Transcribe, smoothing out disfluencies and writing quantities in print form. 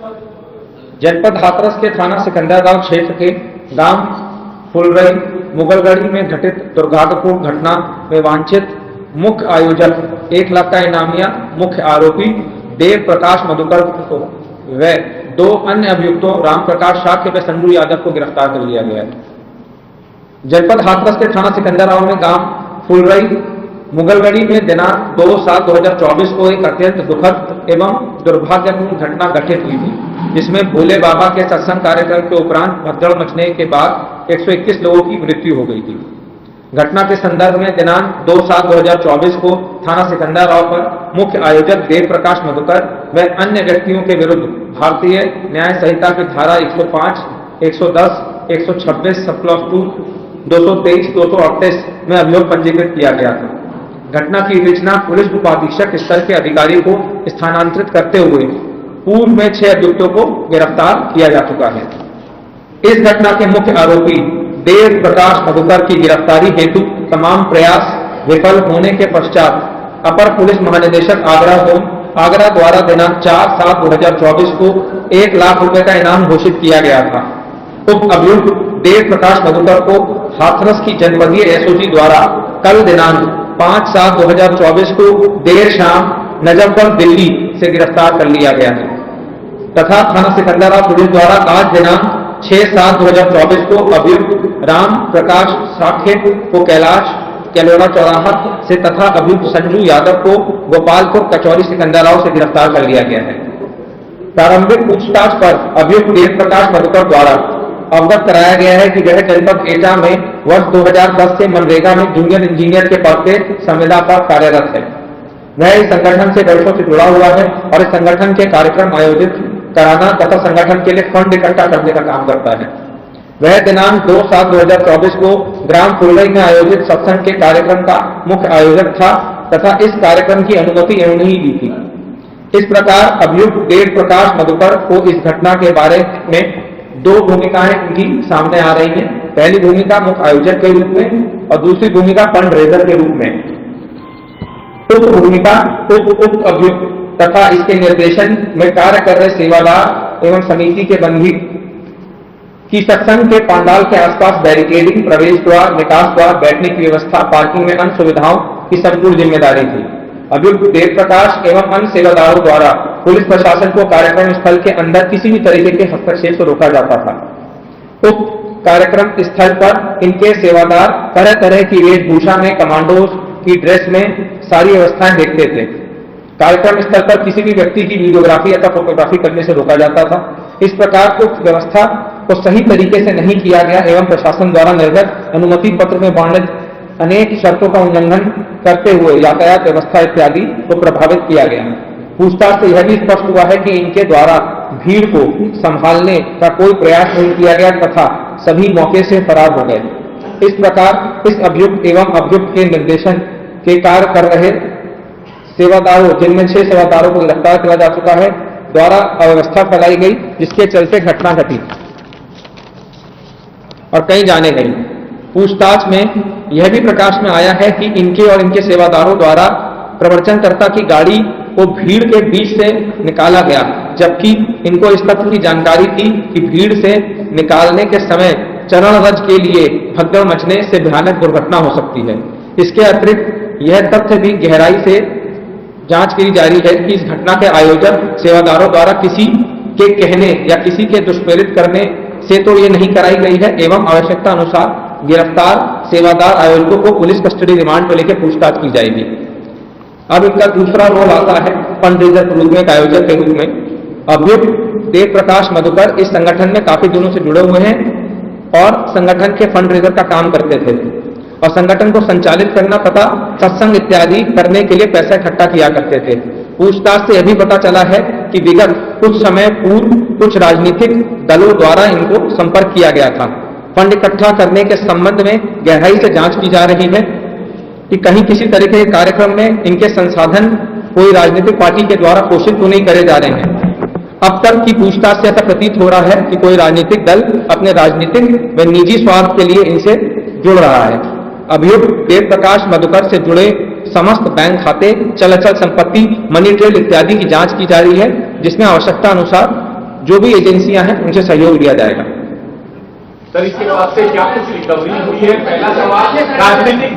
जनपद हाथरस के थाना सिकंदराबाद क्षेत्र के गांव फुलरई मुगलगढ़ी में घटित दुर्भाग्यपूर्ण घटना में वांछित मुख्य आयोजक 1 लाख का इनामिया मुख्य आरोपी देव प्रकाश मधुकर को व 2 अन्य अभियुक्तों राम प्रकाश शाक्य व संजू यादव को गिरफ्तार कर लिया गया है। जनपद हाथरस के थाना सिकंदराबाद में गांव फुलरई मुगलगढ़ी में दिनांक 2/7/2024 को एक अत्यंत दुखद एवं दुर्भाग्यपूर्ण घटना घटित हुई थी, जिसमें भोले बाबा के सत्संग कार्यक्रम के उपरांत भगदड़ मचने के बाद 121 लोगों की मृत्यु हो गई थी। घटना के संदर्भ में दिनांक 2/7/2024 को थाना सिकंदराबाद पर मुख्य आयोजक देव प्रकाश मधुकर व अन्य व्यक्तियों के विरुद्ध भारतीय न्याय संहिता की धारा 105, 110, 126 सब क्लॉज 2, 223, 238 में अभियोग पंजीकृत किया गया था। घटना की विवेचना पुलिस उपाधीक्षक स्तर के अधिकारी को स्थानांतरित करते हुए पूर्व में 6 अभियुक्तों को गिरफ्तार किया जा चुका है। इस घटना के मुख्य आरोपी देव प्रकाश मधुकर की गिरफ्तारी हेतु तमाम प्रयास विफल होने के पश्चात अपर पुलिस महानिदेशक आगरा द्वारा दिनांक 4/7/2024 को 1 लाख रुपए का इनाम घोषित किया गया था। उक्त अभियुक्त देव प्रकाश मधुकर को हाथरस की जनपदीय एसओजी द्वारा कल दिनांक 5/7/2024 को देर शाम नजफगढ़ दिल्ली से गिरफ्तार कर लिया गया है तथा थाना सिकंदराबाद पुलिस द्वारा आज दिनांक 6/7/2024 को अभियुक्त राम प्रकाश शाक्य को कैलोड़ा चौराहा से तथा अभियुक्त संजू यादव को गोपालपुर कचौरी सिकंदराबाद से गिरफ्तार कर लिया गया है। प्रारंभिक पूछताछ पर अभियुक्त देव प्रकाश मधुकर द्वारा अवगत कराया गया है कि वह जनपद एटा में वर्ष 2010 से मनरेगा में जूनियर इंजीनियर के पद पे संविदा पर कार्यरत है। वह इस संगठन से वर्षों से जुड़ा हुआ है और इस संगठन के कार्यक्रम आयोजित कराना तथा संगठन के लिए फंड इकट्ठा करने का काम करता है। वह दिनांक 2/7/2024 को ग्राम फुलरई में आयोजित सत्संग के कार्यक्रम का मुख्य आयोजक था तथा इस कार्यक्रम की अनुमति इन्होंने ही दी थी। इस प्रकार अभियुक्त देव प्रकाश मधुकर को इस घटना के बारे में 2 भूमिकाएं इनकी सामने आ रही हैं। पहली भूमिका मुख्य आयोजक के रूप में और दूसरी भूमिका फंड रेजर के रूप में। उक्त भूमिका उक्त अभियुक्त तथा इसके निर्देशन में कार्य कर रहे सेवादार एवं समिति के बंदी की सत्संग के पंडाल के आसपास बैरिकेडिंग, प्रवेश द्वार, निकास द्वार, बैठने की व्यवस्था, पार्किंग में अन्य सुविधाओं की संपूर्ण जिम्मेदारी थी। अभियुक्त देव प्रकाश एवं अन्य सेवादारों द्वारा पुलिस प्रशासन को कार्यक्रम स्थल के अंदर किसी भी तरीके के हस्तक्षेप से रोका जाता था। उक्त कार्यक्रम स्थल पर इनके सेवादार तरह तरह की वेशभूषा में कमांडोज की ड्रेस में सारी व्यवस्थाएं देखते थे। कार्यक्रम स्थल पर किसी भी व्यक्ति की वीडियोग्राफी अथवा फोटोग्राफी करने से रोका जाता था। इस प्रकार उक्त व्यवस्था को सही तरीके से नहीं किया गया एवं प्रशासन द्वारा निर्गत अनुमति पत्र में वर्णित अनेक शर्तों का उल्लंघन करते हुए यातायात व्यवस्था इत्यादि को प्रभावित किया गया। पूछताछ से यह भी स्पष्ट हुआ है कि इनके द्वारा भीड़ को संभालने का कोई प्रयास नहीं किया गया तथा सभी मौके से फरार हो गए। इस प्रकार इस अभियुक्त एवं अभियुक्त के निर्देशन के कार्य कर रहे सेवादारों, जिनमें 6 सेवादारों को गिरफ्तार किया जा चुका है, द्वारा अव्यवस्था फैलाई गई, जिसके चलते घटना घटी और कहीं जाने गई। पूछताछ में यह भी प्रकाश में आया है कि इनके और इनके सेवादारों द्वारा प्रवचनकर्ता की गाड़ी को भीड़ के बीच से निकाला गया, जबकि इनको इस तथ्य की जानकारी थी कि भीड़ से निकालने के समय चरण रज के लिए भगदड़ मचने से भयानक दुर्घटना हो सकती है। इसके अतिरिक्त यह तथ्य भी गहराई से जांच की जा रही है कि इस घटना के आयोजक सेवादारों द्वारा किसी के कहने या किसी के दुष्प्रेरित करने से तो ये नहीं कराई गई है एवं आवश्यकता अनुसार गिरफ्तार सेवादार आयोजकों को पुलिस कस्टडी रिमांड पर लेकर पूछताछ की जाएगी। अब इनका दूसरा रोल आता है फंड रेजर के रूप में, आयोजक के रूप में। अभियुक्त देव प्रकाश मधुकर इस संगठन में काफी दिनों से जुड़े हुए हैं और संगठन के फंड रेजर का काम करते थे और संगठन को संचालित करना तथा सत्संग इत्यादि करने के लिए पैसा इकट्ठा किया करते थे। पूछताछ से यह भी पता चला है कि विगत कुछ समय पूर्व कुछ राजनीतिक दलों द्वारा इनको संपर्क किया गया था। फंड इकट्ठा करने के संबंध में गहराई से जांच की जा रही है कि कहीं किसी तरह के कार्यक्रम में इनके संसाधन कोई राजनीतिक पार्टी के द्वारा पोषित तो नहीं करे जा रहे हैं। अब तक की पूछताछ से ऐसा प्रतीत हो रहा है कि कोई राजनीतिक दल अपने राजनीतिक व निजी स्वार्थ के लिए इनसे जुड़ रहा है। अभियुक्त देव प्रकाश मधुकर से जुड़े समस्त बैंक खाते, चल अचल संपत्ति, मनी ट्रेल इत्यादि की जांच की जा रही है, जिसमें आवश्यकता अनुसार जो भी एजेंसियां हैं उनसे सहयोग लिया जाएगा। सर, इसके बाद से क्या कुछ रिकवरी हुई है? पहला सवाल, राजनीतिक